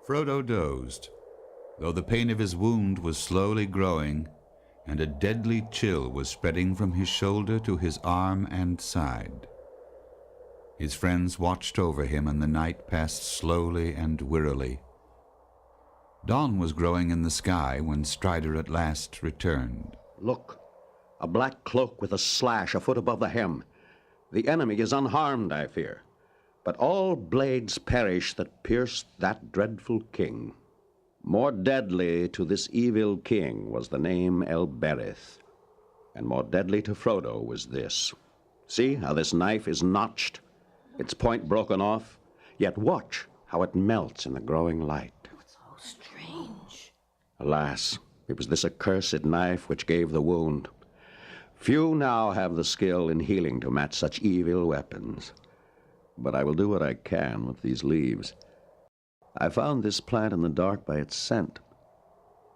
Frodo dozed, though the pain of his wound was slowly growing, and a deadly chill was spreading from his shoulder to his arm and side. His friends watched over him, and the night passed slowly and wearily. Dawn was growing in the sky when Strider at last returned. Look, a black cloak with a slash a foot above the hem. The enemy is unharmed, I fear, but all blades perish that pierced that dreadful king. More deadly to this evil king was the name Elbereth, and more deadly to Frodo was this. See how this knife is notched, its point broken off, yet watch how it melts in the growing light. So strange. Alas, it was this accursed knife which gave the wound. Few now have the skill in healing to match such evil weapons. But I will do what I can with these leaves. I found this plant in the dark by its scent.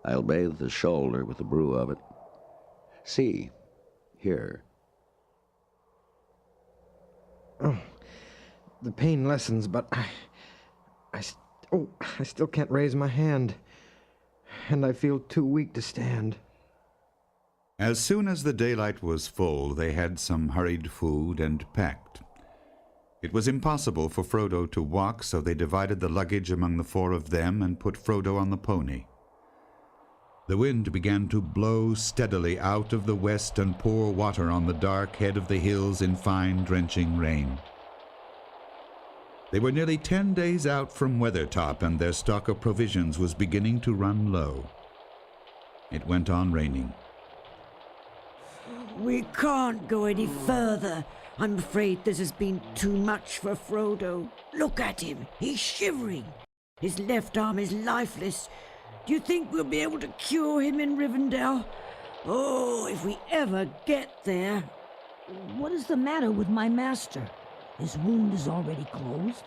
I'll bathe the shoulder with the brew of it. See, here. Oh, the pain lessens, but I still can't raise my hand, and I feel too weak to stand. As soon as the daylight was full, they had some hurried food and packed. It was impossible for Frodo to walk, so they divided the luggage among the four of them and put Frodo on the pony. The wind began to blow steadily out of the west and pour water on the dark head of the hills in fine drenching rain. They were nearly 10 days out from Weathertop, and their stock of provisions was beginning to run low. It went on raining. We can't go any further. I'm afraid this has been too much for Frodo. Look at him. He's shivering. His left arm is lifeless. Do you think we'll be able to cure him in Rivendell? Oh, if we ever get there. What is the matter with my master? His wound is already closed.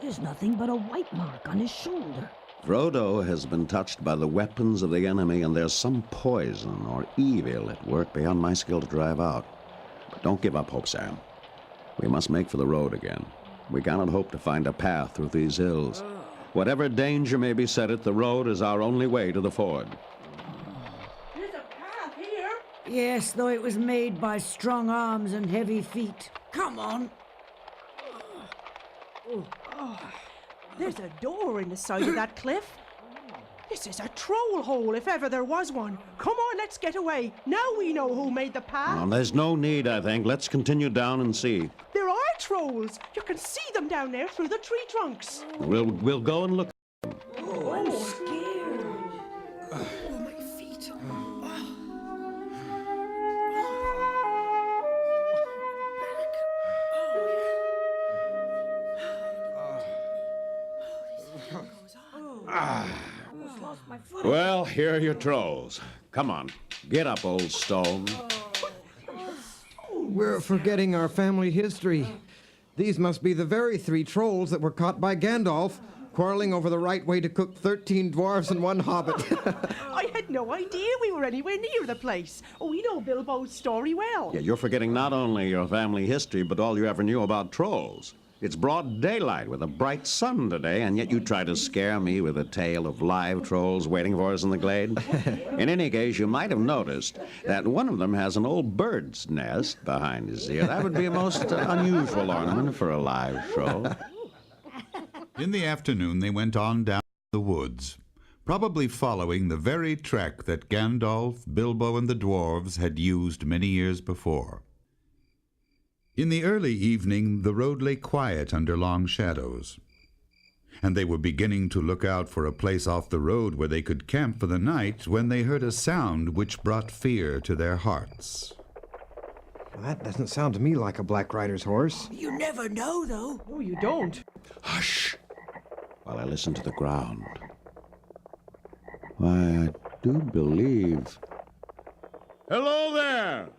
There's nothing but a white mark on his shoulder. Frodo has been touched by the weapons of the enemy, and there's some poison or evil at work beyond my skill to drive out. But don't give up hope, Sam. We must make for the road again. We cannot hope to find a path through these hills. Whatever danger may beset it, the road is our only way to the ford. There's a path here. Yes, though it was made by strong arms and heavy feet. Come on. There's a door in the side of that cliff. This is a troll hole, if ever there was one. Come on, let's get away. Now we know who made the path. There's no need, I think. Let's continue down and see. There are trolls. You can see them down there through the tree trunks. We'll go and look. Oh, I'm scared. Oh, my feet. Well, here are your trolls. Come on, get up, old stone. We're forgetting our family history. These must be the very 3 trolls that were caught by Gandalf, quarreling over the right way to cook 13 dwarves and 1 hobbit. I had no idea we were anywhere near the place. Oh, we know Bilbo's story well. Yeah, you're forgetting not only your family history, but all you ever knew about trolls. It's broad daylight with a bright sun today, and yet you try to scare me with a tale of live trolls waiting for us in the glade. In any case, you might have noticed that one of them has an old bird's nest behind his ear. That would be a most unusual ornament for a live troll. In the afternoon, they went on down the woods, probably following the very track that Gandalf, Bilbo, and the dwarves had used many years before. In the early evening, the road lay quiet under long shadows, and they were beginning to look out for a place off the road where they could camp for the night when they heard a sound which brought fear to their hearts. Well, that doesn't sound to me like a Black Rider's horse. You never know, though. Oh, you don't. Hush! While I listen to the ground. Why, I do believe... Hello there!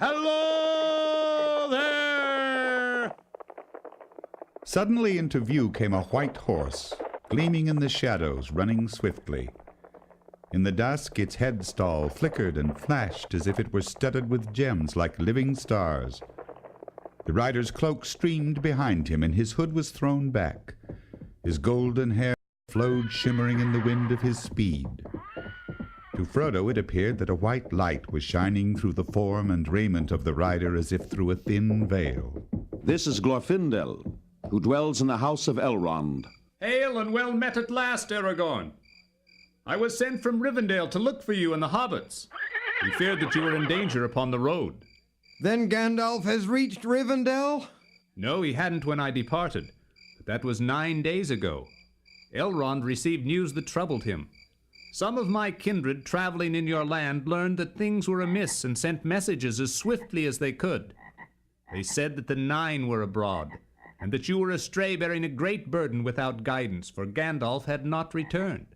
Hello there! Suddenly into view came a white horse, gleaming in the shadows, running swiftly. In the dusk, its headstall flickered and flashed as if it were studded with gems like living stars. The rider's cloak streamed behind him, and his hood was thrown back. His golden hair flowed shimmering in the wind of his speed. To Frodo it appeared that a white light was shining through the form and raiment of the rider as if through a thin veil. This is Glorfindel, who dwells in the house of Elrond. Hail and well met at last, Aragorn. I was sent from Rivendell to look for you and the hobbits. We feared that you were in danger upon the road. Then Gandalf has reached Rivendell? No, he hadn't when I departed, but that was 9 days ago. Elrond received news that troubled him. Some of my kindred traveling in your land learned that things were amiss and sent messages as swiftly as they could. They said that the Nine were abroad, and that you were astray bearing a great burden without guidance, for Gandalf had not returned.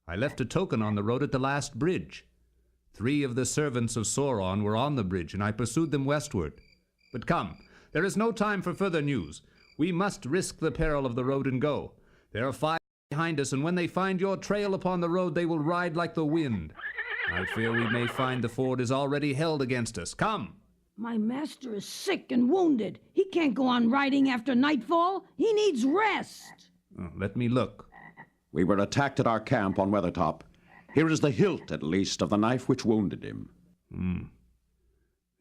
I left a token on the road at the last bridge. 3 of the servants of Sauron were on the bridge, and I pursued them westward. But come, there is no time for further news. We must risk the peril of the road and go. There are 5 behind us, and when they find your trail upon the road, they will ride like the wind. I fear we may find the ford is already held against us. Come! My master is sick and wounded. He can't go on riding after nightfall. He needs rest. Let me look. We were attacked at our camp on Weathertop. Here is the hilt, at least, of the knife which wounded him.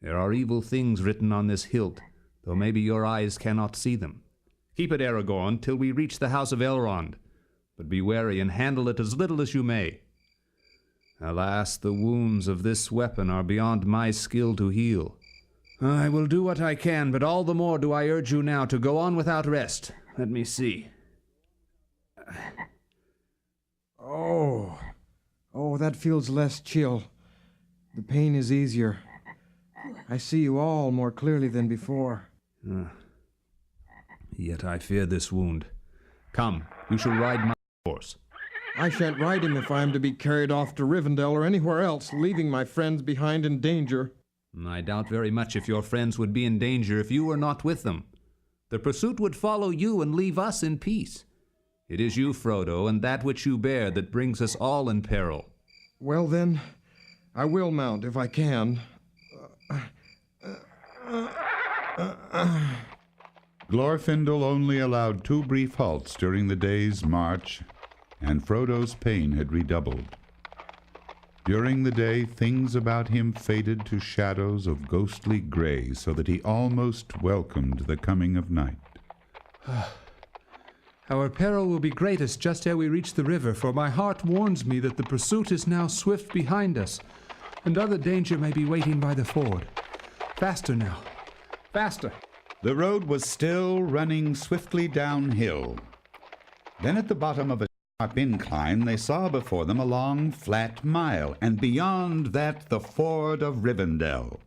There are evil things written on this hilt, though maybe your eyes cannot see them. Keep it, Aragorn, till we reach the house of Elrond. But be wary and handle it as little as you may. Alas, the wounds of this weapon are beyond my skill to heal. I will do what I can, but all the more do I urge you now to go on without rest. Let me see. Oh, that feels less chill. The pain is easier. I see you all more clearly than before. Yet I fear this wound. Come, you shall ride my horse. I shan't ride him if I am to be carried off to Rivendell or anywhere else, leaving my friends behind in danger. I doubt very much if your friends would be in danger if you were not with them. The pursuit would follow you and leave us in peace. It is you, Frodo, and that which you bear that brings us all in peril. Well then, I will mount if I can. Glorfindel only allowed 2 brief halts during the day's march, and Frodo's pain had redoubled. During the day, things about him faded to shadows of ghostly gray, so that he almost welcomed the coming of night. Our peril will be greatest just ere we reach the river, for my heart warns me that the pursuit is now swift behind us, and other danger may be waiting by the ford. Faster now. Faster. The road was still running swiftly downhill. Then at the bottom of a sharp incline they saw before them a long, flat mile, and beyond that the ford of Rivendell.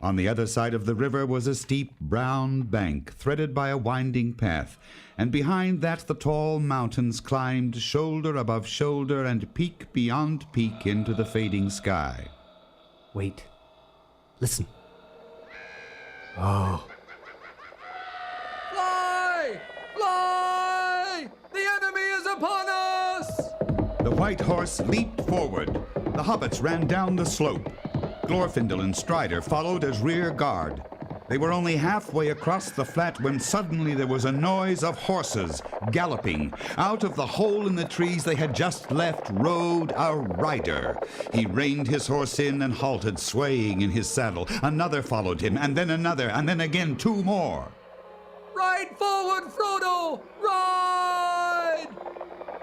On the other side of the river was a steep brown bank, threaded by a winding path, and behind that the tall mountains climbed shoulder above shoulder and peak beyond peak into the fading sky. Wait. Listen. Fly! Fly! The enemy is upon us! The white horse leaped forward. The hobbits ran down the slope. Glorfindel and Strider followed as rear guard. They were only halfway across the flat when suddenly there was a noise of horses galloping. Out of the hole in the trees they had just left rode a rider. He reined his horse in and halted, swaying in his saddle. Another followed him, and then another, and then again 2 more. Ride forward, Frodo! Ride!